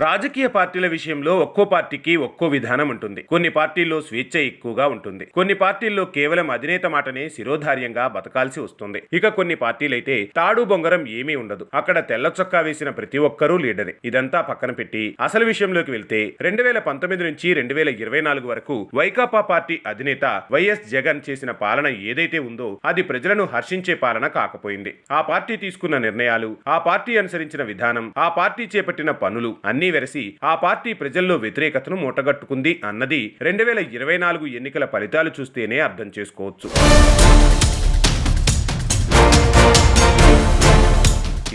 రాజకీయ పార్టీల విషయంలో ఒక్కో పార్టీకి ఒక్కో విధానం ఉంటుంది. కొన్ని పార్టీల్లో స్వేచ్ఛ ఎక్కువగా ఉంటుంది. కొన్ని పార్టీల్లో కేవలం అధినేత మాటనే శిరోధార్యంగా బతకాల్సి వస్తుంది. ఇక కొన్ని పార్టీలైతే తాడు బొంగరం ఏమీ ఉండదు. అక్కడ తెల్ల చొక్కా వేసిన ప్రతి ఒక్కరూ లీడరే. ఇదంతా పక్కన పెట్టి అసలు విషయంలోకి వెళ్తే 2019 నుంచి 2024 వరకు వైకాపా పార్టీ అధినేత వైఎస్ జగన్ చేసిన పాలన ఏదైతే ఉందో అది ప్రజలను హర్షించే పాలన కాకపోయింది. ఆ పార్టీ తీసుకున్న నిర్ణయాలు, ఆ పార్టీ అనుసరించిన విధానం, ఆ పార్టీ చేపట్టిన పనులు అన్నీ వెరసి ఆ పార్టీ ప్రజల్లో వ్యతిరేకతను మూటగట్టుకుంది అన్నది 2024 ఎన్నికల ఫలితాలు చూస్తేనే అర్థం చేసుకోవచ్చు.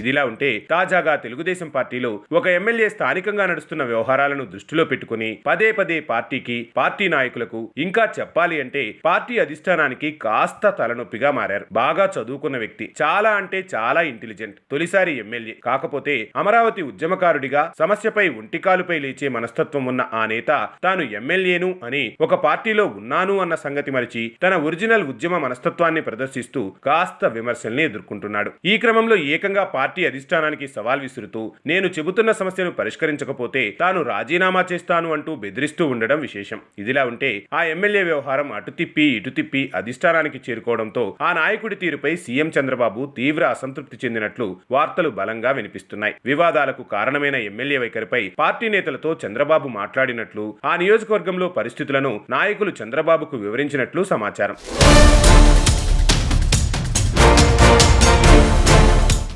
ఇదిలా ఉంటే తాజాగా తెలుగుదేశం పార్టీలో ఒక ఎమ్మెల్యే స్థానికంగా నడుస్తున్న వ్యవహారాలను దృష్టిలో పెట్టుకుని పదే పదే పార్టీ నాయకులకు ఇంకా చెప్పాలి అంటే పార్టీ అధిష్టానానికి కాస్త తలనొప్పిగా మారారు. బాగా చదువుకున్న వ్యక్తి, చాలా అంటే చాలా ఇంటెలిజెంట్, తొలిసారి ఎమ్మెల్యే. కాకపోతే అమరావతి ఉద్యమకారుడిగా సమస్యపై ఒంటికాలుపై లేచే మనస్తత్వం ఉన్న ఆ నేత తాను ఎమ్మెల్యేను అని ఒక పార్టీలో ఉన్నాను అన్న సంగతి మరిచి తన ఒరిజినల్ ఉద్యమ మనస్తత్వాన్ని ప్రదర్శిస్తూ కాస్త విమర్శల్ని ఎదుర్కొంటున్నాడు. ఈ క్రమంలో ఏకంగా పార్టీ అధిష్టానానికి సవాల్ విసురుతూ నేను చెబుతున్న సమస్యను పరిష్కరించకపోతే తాను రాజీనామా చేస్తాను అంటూ బెదిరిస్తూ ఉండడం విశేషం. ఇదిలా ఉంటే ఆ ఎమ్మెల్యే వ్యవహారం అటు తిప్పి ఇటు తిప్పి అధిష్టానానికి చేరుకోవడంతో ఆ నాయకుడి తీరుపై సీఎం చంద్రబాబు తీవ్ర అసంతృప్తి చెందినట్లు వార్తలు బలంగా వినిపిస్తున్నాయి. వివాదాలకు కారణమైన ఎమ్మెల్యే వైఖరిపై పార్టీ నేతలతో చంద్రబాబు మాట్లాడినట్లు, ఆ నియోజకవర్గంలో పరిస్థితులను నాయకులు చంద్రబాబుకు వివరించినట్లు సమాచారం.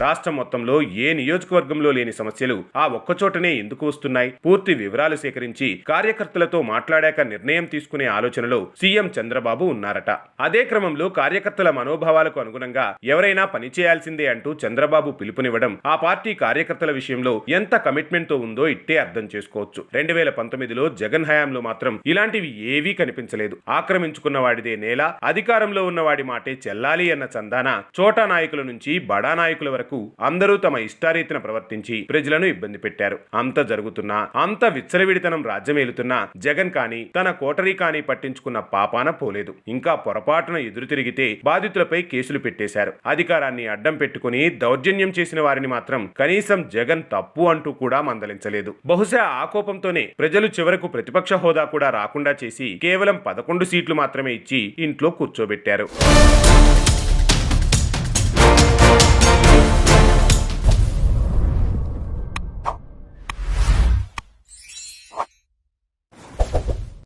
రాష్ట్రం మొత్తంలో ఏ నియోజకవర్గంలో లేని సమస్యలు ఆ ఒక్కచోటనే ఎందుకు వస్తున్నాయి? పూర్తి వివరాలు సేకరించి కార్యకర్తలతో మాట్లాడాక నిర్ణయం తీసుకునే ఆలోచనలో సీఎం చంద్రబాబు ఉన్నారట. అదే క్రమంలో కార్యకర్తల మనోభావాలకు అనుగుణంగా ఎవరైనా పనిచేయాల్సిందే అంటూ చంద్రబాబు పిలుపునివ్వడం ఆ పార్టీ కార్యకర్తల విషయంలో ఎంత కమిట్మెంట్ తో ఉందో ఇట్టే అర్థం చేసుకోవచ్చు. 2019లో జగన్ హయాంలో మాత్రం ఇలాంటివి ఏవీ కనిపించలేదు. ఆక్రమించుకున్న వాడిదే నేల, అధికారంలో ఉన్న వాడి మాటే చెల్లాలి అన్న చందాన చోటా నాయకుల నుంచి బడా నాయకుల వరకు అందరూ తమ ఇష్టారీతిన ప్రవర్తించి ప్రజలను ఇబ్బంది పెట్టారు. అంత జరుగుతున్నా, అంత విచ్చలవిడితనం రాజ్యమేలుతున్నా జగన్ కానీ తన కోటరీ కానీ పట్టించుకున్న పాపాన పోలేదు. ఇంకా పొరపాటున ఎదురు తిరిగితే బాధితులపై కేసులు పెట్టేశారు. అధికారాన్ని అడ్డం పెట్టుకుని దౌర్జన్యం చేసిన వారిని మాత్రం కనీసం జగన్ తప్పు అంటూ కూడా మందలించలేదు. బహుశా ఆ కోపంతోనే ప్రజలు చివరకు ప్రతిపక్ష హోదా కూడా రాకుండా చేసి కేవలం 11 సీట్లు మాత్రమే ఇచ్చి ఇంట్లో కూర్చోబెట్టారు.